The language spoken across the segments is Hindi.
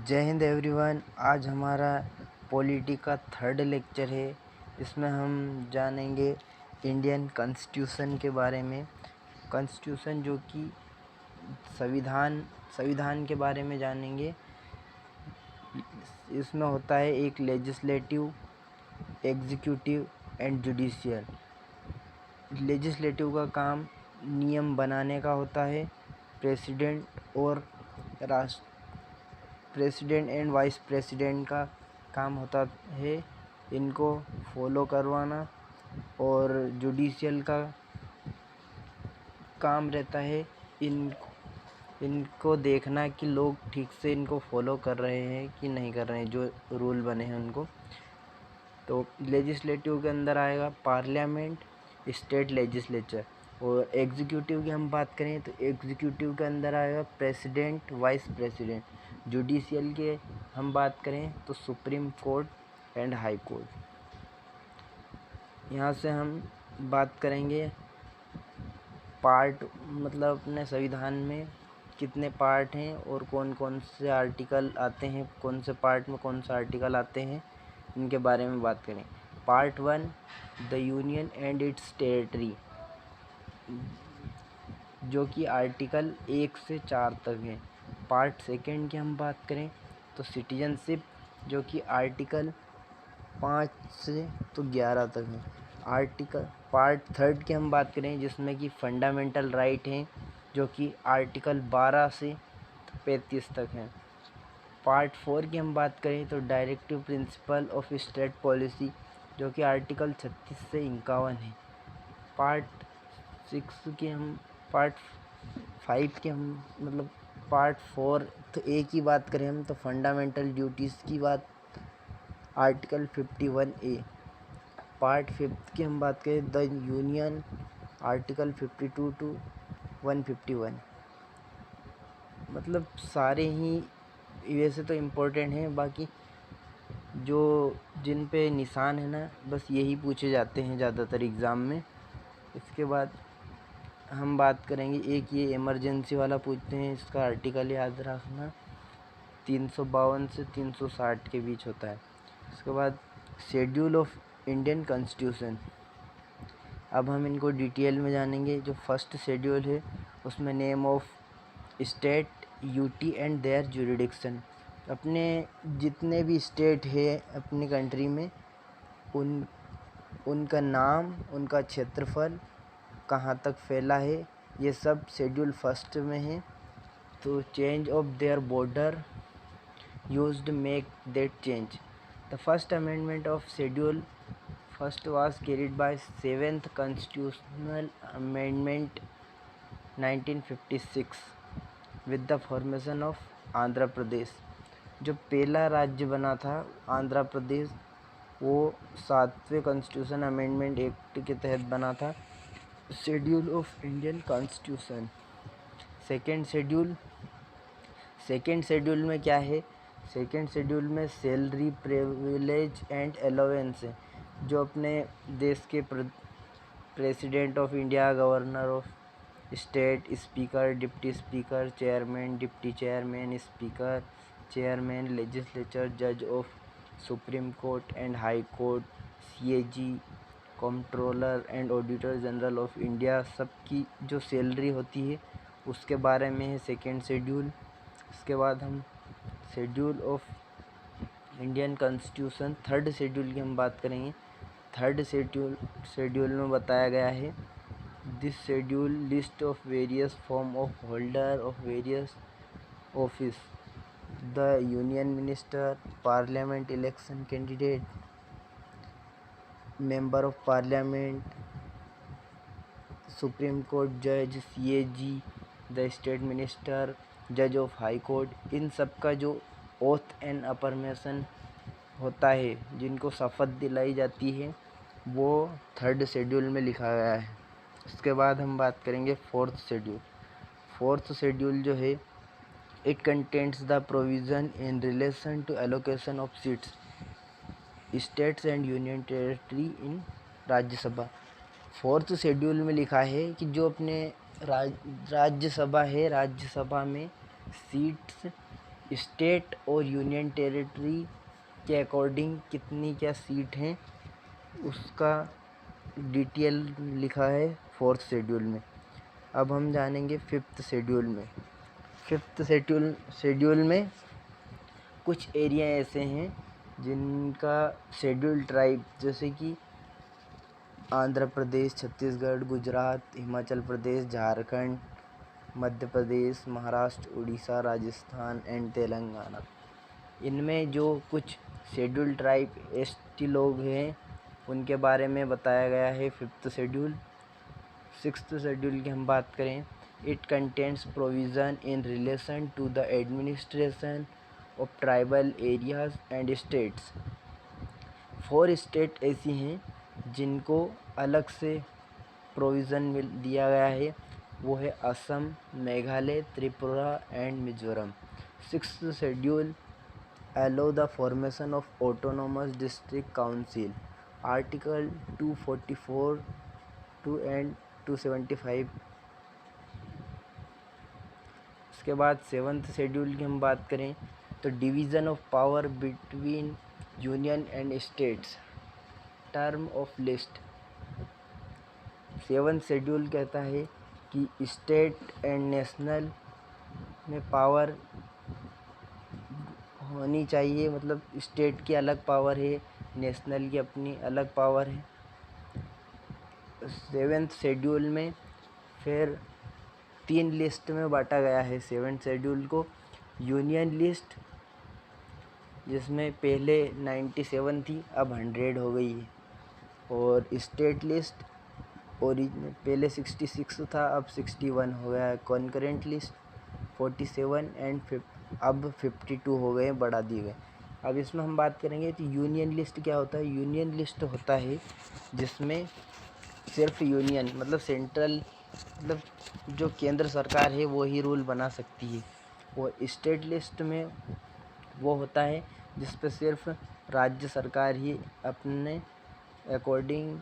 जय हिंद एवरीवन। आज हमारा पॉलिटी का थर्ड लेक्चर है। इसमें हम जानेंगे इंडियन कॉन्स्टिट्यूशन के बारे में। कॉन्स्टिट्यूशन जो कि संविधान के बारे में जानेंगे। इसमें होता है एक legislative, executive and judicial. Legislative का काम नियम बनाने का होता है। प्रेसिडेंट एंड वाइस प्रेसिडेंट का काम होता है इनको फॉलो करवाना, और जुडिशियल का काम रहता है इनको देखना कि लोग ठीक से इनको फॉलो कर रहे हैं कि नहीं कर रहे हैं, जो रूल बने हैं उनको। तो लेजिस्लेटिव के अंदर आएगा पार्लियामेंट, स्टेट लेजिस्लेचर। और एग्जीक्यूटिव की हम बात करें तो एग्जीक्यूटिव के अंदर आएगा प्रेसिडेंट, वाइस प्रेसिडेंट। जुडिशियल के हम बात करें तो supreme court and high court. यहाँ से हम बात करेंगे पार्ट, मतलब अपने संविधान में कितने पार्ट हैं और कौन कौन से आर्टिकल आते हैं, कौन से पार्ट में कौन सा आर्टिकल आते हैं, इनके बारे में बात करें। Part 1, the union and it's territory, जो कि आर्टिकल 1 से 4 तक है। पार्ट 2 की हम बात करें तो सिटीजनशिप, जो कि आर्टिकल 5 से तो 11 तक है। पार्ट 3 की हम बात करें जिसमें कि फंडामेंटल राइट हैं, जो कि आर्टिकल 12 से 35 तक हैं। पार्ट 4 की हम बात करें तो directive principle of state policy, जो कि आर्टिकल 36 से 51 है। पार्ट 4 तो एक ही बात करें हम तो फंडामेंटल ड्यूटीज़ की बात, आर्टिकल 51A। पार्ट 5 की हम बात करें द यूनियन, आर्टिकल 52 to 151। मतलब सारे ही वैसे तो इम्पोर्टेंट हैं, बाकी जो जिन पे निशान है ना, बस यही पूछे जाते हैं ज़्यादातर एग्ज़ाम में। इसके बाद हम बात करेंगे, एक ये इमरजेंसी वाला पूछते हैं, इसका आर्टिकल याद रखना 352 से 360 के बीच होता है। इसके बाद शेड्यूल ऑफ इंडियन कॉन्स्टिट्यूशन। अब हम इनको डिटेल में जानेंगे। जो फर्स्ट शेड्यूल है उसमें name of state, UT and their jurisdiction. अपने जितने भी स्टेट है अपनी कंट्री में, उनका नाम, उनका क्षेत्रफल कहाँ तक फैला है, ये सब शेड्यूल फर्स्ट में है। तो change of their border used make that change. The first amendment of schedule first was carried by 7th Constitutional Amendment 1956 with the formation of Andhra Pradesh. जो पहला राज्य बना था आंध्र प्रदेश, वो 7वें कॉन्स्टिट्यूशन अमेंडमेंट एक्ट के तहत बना था। Schedule of Indian constitution. Second schedule में क्या है? सेकेंड शेड्यूल में सैलरी, प्रिविलेज एंड अलाउंस है। जो अपने देश के president of India, governor of state, speaker, deputy speaker, chairman, deputy chairman, speaker, chairman, legislature, जज of supreme court and high court, CAG, controller and auditor general of India, सबकी जो सैलरी होती है उसके बारे में है सेकेंड शेड्यूल। इसके बाद हम schedule of Indian constitution third schedule की हम बात करेंगे। थर्ड शेड्यूल में बताया गया है, this schedule list of various form of holder of various office, the union minister, parliament election candidate, member of parliament, supreme court जज, सीएजी, द स्टेट मिनिस्टर, जज ऑफ हाई कोर्ट। इन सब का जो ओथ एंड अफर्मेशन होता है, जिनको शपथ दिलाई जाती है, वो थर्ड शेड्यूल में लिखा गया है। उसके बाद हम बात करेंगे फोर्थ शेड्यूल। फोर्थ शेड्यूल जो है, it contents the provision in relation to allocation of seats states and union territory in Rajya Sabha. Fourth schedule में लिखा है कि जो अपने राज्यसभा है, राज्यसभा में सीट्स स्टेट और यूनियन टेरिटरी के अकॉर्डिंग कितनी क्या सीट हैं उसका डिटेल लिखा है 4th शेड्यूल में। अब हम जानेंगे 5th शेड्यूल में। 5th शेड्यूल में कुछ एरिया ऐसे हैं जिनका शेड्यूल ट्राइब जैसे कि आंध्र प्रदेश, छत्तीसगढ़, गुजरात, हिमाचल प्रदेश, झारखंड, मध्य प्रदेश, महाराष्ट्र, उड़ीसा, राजस्थान एंड तेलंगाना, इनमें जो कुछ शेड्यूल ट्राइब एसटी लोग हैं उनके बारे में बताया गया है 5th शेड्यूल। 6th शेड्यूल की हम बात करें, it contains provision in relation to the administration of tribal areas and states. 4 state ऐसी हैं जिनको अलग से प्रोविज़न दिया गया है, वो है Assam, Meghalaya, Tripura and Mizoram. 6th schedule allow the formation of autonomous district council, article 244 to and 275। उसके बाद 7th शेड्यूल की हम बात करें तो division of power between union and states, term of list. 7th schedule कहता है कि स्टेट एंड नेशनल में पावर होनी चाहिए, मतलब स्टेट की अलग पावर है, नेशनल की अपनी अलग पावर है। 7th शेड्यूल में फिर 3 लिस्ट में बांटा गया है 7th शेड्यूल को। यूनियन लिस्ट जिसमें पहले 97 थी अब 100 हो गई है, और स्टेट लिस्ट ओरिजिनल पहले 66 था अब 61 हो गया है। कॉन्करेंट लिस्ट 47 एंड अब 52 हो गए, बढ़ा दिए गए। अब इसमें हम बात करेंगे तो यूनियन लिस्ट क्या होता है। यूनियन लिस्ट होता है जिसमें सिर्फ यूनियन मतलब सेंट्रल, मतलब जो केंद्र सरकार है वो ही रूल बना सकती है। और स्टेट लिस्ट में वो होता है जिस पे सिर्फ राज्य सरकार ही अपने अकॉर्डिंग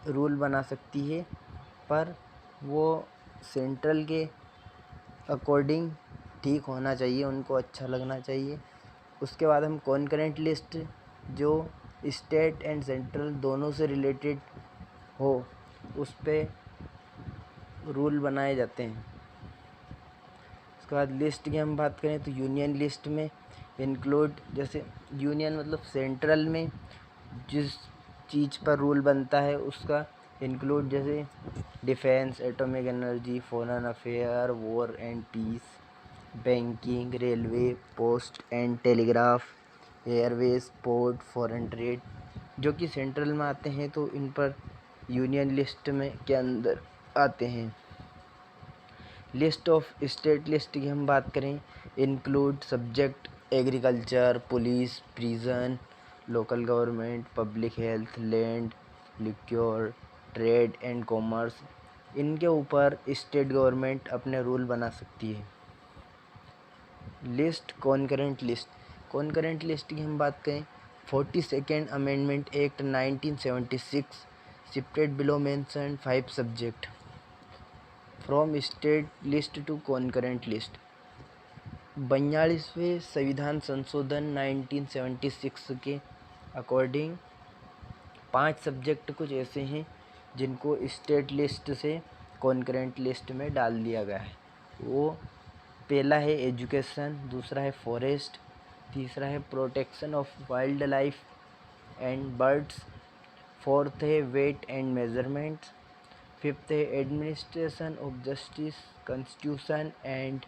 रूल बना सकती है, पर वो सेंट्रल के अकॉर्डिंग ठीक होना चाहिए, उनको अच्छा लगना चाहिए। उसके बाद हम कॉन्करेंट लिस्ट जो स्टेट एंड सेंट्रल दोनों से रिलेटेड हो उस पे रूल बनाए जाते हैं। उसके बाद लिस्ट की हम बात करें तो यूनियन लिस्ट में इंक्लूड, जैसे यूनियन मतलब सेंट्रल में जिस चीज़ पर रूल बनता है उसका इंक्लूड, जैसे defence, atomic energy, foreign affair, war and peace, banking, railway, post and telegraph, airways, port, foreign trade, जो कि सेंट्रल में आते हैं तो इन पर यूनियन लिस्ट में के अंदर आते हैं। लिस्ट ऑफ स्टेट लिस्ट की हम बात करें, include subject agriculture, police, prison, local government, public health, land, liquor, trade and commerce. इनके ऊपर स्टेट गवर्नमेंट अपने रूल बना सकती है। List concurrent list, concurrent list की हम बात करें 42nd amendment act 1976 shifted below mention 5 subject from state list to concurrent list. 42वें संविधान संशोधन 1976 के अकॉर्डिंग 5 सब्जेक्ट कुछ ऐसे हैं जिनको स्टेट लिस्ट से कॉन्करेंट लिस्ट में डाल दिया गया है। वो पहला है एजुकेशन, दूसरा है फॉरेस्ट, तीसरा है protection of wild life and birds, fourth है वेट एंड मेजरमेंट्स, फिफ्थ है administration of justice, constitution and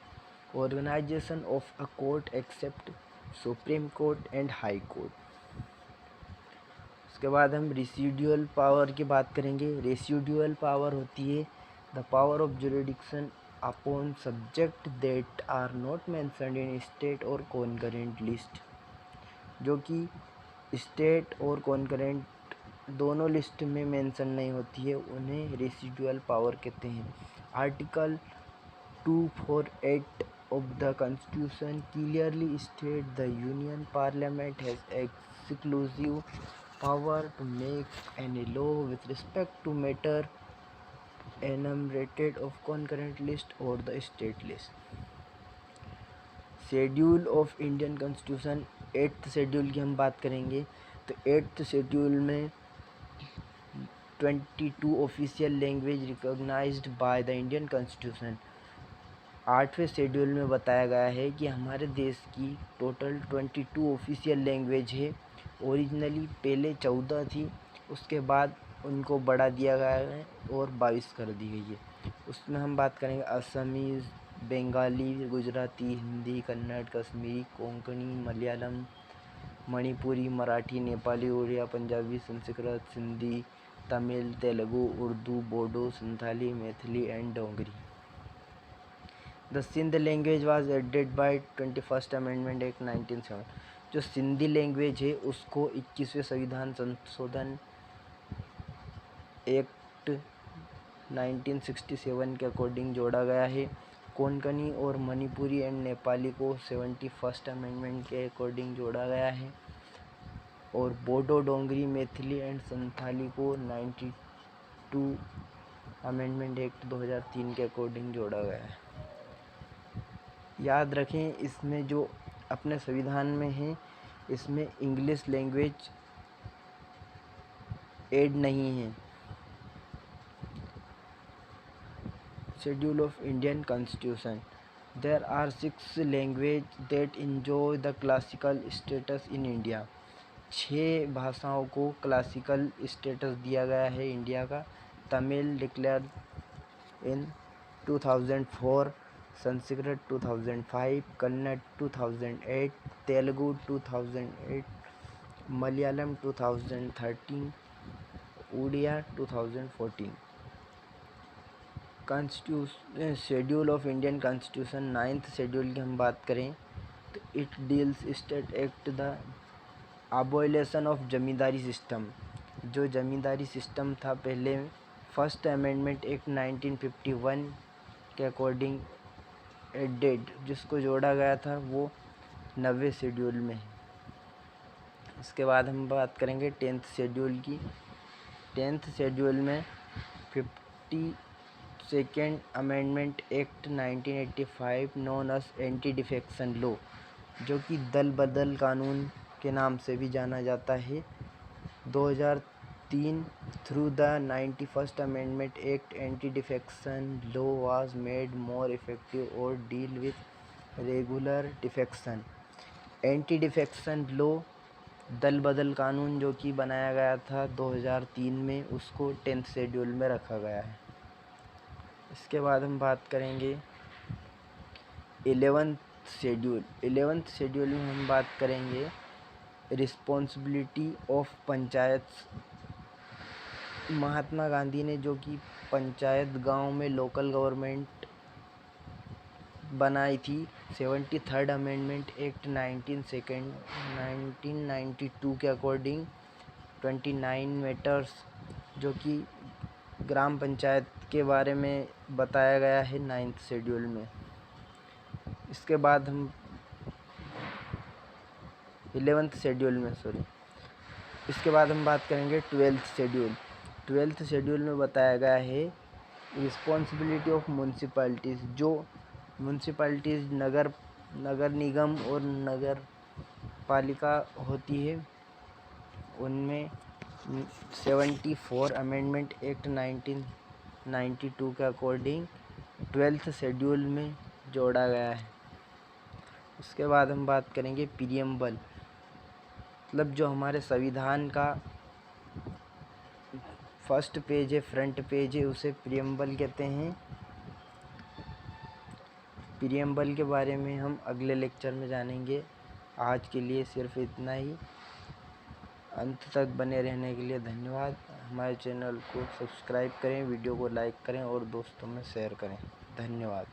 organisation of a court except supreme court and high court. उसके बाद हम रेसिडुअल पावर की बात करेंगे। रेसिडुअल पावर होती है the power of jurisdiction upon subject that are not mentioned in state और कॉन्करेंट लिस्ट, जो कि स्टेट और कॉन्करेंट दोनों लिस्ट में मेंशन नहीं होती है, उन्हें रेसिडुअल पावर कहते हैं। Article 248 of the Constitution clearly states the Union Parliament has exclusive power to make any law with respect to matter enumerated of concurrent list or the state list. Schedule of Indian constitution, 8th schedule की हम बात करेंगे तो 8th शेड्यूल में 22 official language recognised by the Indian constitution. 8वें शेड्यूल में बताया गया है कि हमारे देश की टोटल 22 ऑफिशियल लैंग्वेज है। ओरिजिनली पहले 14 थी, उसके बाद उनको बढ़ा दिया गया है और 22 कर दी गई है। उसमें हम बात करेंगे Assamese, Bengali, Gujarati, Hindi, Kannada, Kashmiri, Konkani, Malayalam, Manipuri, Marathi, Nepali, Oriya, Punjabi, Sanskrit, Sindhi, Tamil, Telugu, Urdu, Bodo, Santhali, Maithili and Dogri. The Sindh language was added by 21st amendment act 1970। जो सिंधी लैंग्वेज है उसको 21वें संविधान संशोधन एक्ट 1967 के अकॉर्डिंग जोड़ा गया है। कोंकणी और मणिपुरी एंड नेपाली को 71st अमेंडमेंट के अकॉर्डिंग जोड़ा गया है और बोडो, डोंगरी, मैथिली एंड संथाली को 92 अमेंडमेंट एक्ट 2003 के अकॉर्डिंग जोड़ा गया है। याद रखें, इसमें जो अपने संविधान में है इसमें इंग्लिश लैंग्वेज ऐड नहीं है। Schedule of Indian constitution, there are 6 language that enjoy the classical status in India. 6 भाषाओं को क्लासिकल स्टेटस दिया गया है इंडिया का। Tamil declare in 2004, Sanskrit 2005, Kannada 2008, Telugu 2008, Malayalam 2013, Oriya 2014। Constitution schedule of Indian constitution 9th schedule की हम बात करें तो it deals state act the abolition of zamindari system. जो जमींदारी सिस्टम था पहले, फर्स्ट अमेंडमेंट एक्ट 1951 के अकॉर्डिंग एडेड, जिसको जोड़ा गया था वो 90वें शेड्यूल में है। इसके बाद हम बात करेंगे 10th शेड्यूल की। 10th शेड्यूल में 52nd amendment act 1985 known as anti defection law, जो कि दल बदल कानून के नाम से भी जाना जाता है, 2003 through the 91st amendment act anti defection law was made more effective और deal with regular defection. Anti defection law दल बदल कानून जो कि बनाया गया था 2003 में, उसको 10th शेड्यूल में रखा गया है। इसके बाद हम बात करेंगे 11th शेड्यूल। 11th शेड्यूल में हम बात करेंगे रिस्पॉन्सिबिलिटी ऑफ पंचायत। महात्मा गांधी ने जो कि पंचायत गांव में लोकल गवर्नमेंट बनाई थी, 73rd अमेंडमेंट एक्ट 1992 के अकॉर्डिंग 29 मैटर्स जो कि ग्राम पंचायत के बारे में बताया गया है 9th शेड्यूल में। इसके बाद हम 11th शेड्यूल में इसके बाद हम बात करेंगे 12th शेड्यूल। 12th शेड्यूल में बताया गया है रिस्पॉन्सिबिलिटी ऑफ म्यूनसिपैलिटीज़। जो म्यूनसिपैलिटीज़ नगर निगम और नगर पालिका होती है, उनमें 74 अमेंडमेंट एक्ट 1992 के अकॉर्डिंग 12th शेड्यूल में जोड़ा गया है। उसके बाद हम बात करेंगे प्रीएम्बल, मतलब जो हमारे संविधान का फर्स्ट पेज है, फ्रंट पेज है, उसे प्रीएम्बल कहते हैं। प्रीएम्बल के बारे में हम अगले लेक्चर में जानेंगे। आज के लिए सिर्फ इतना ही। अंत तक बने रहने के लिए धन्यवाद। हमारे चैनल को सब्सक्राइब करें, वीडियो को लाइक करें और दोस्तों में शेयर करें। धन्यवाद।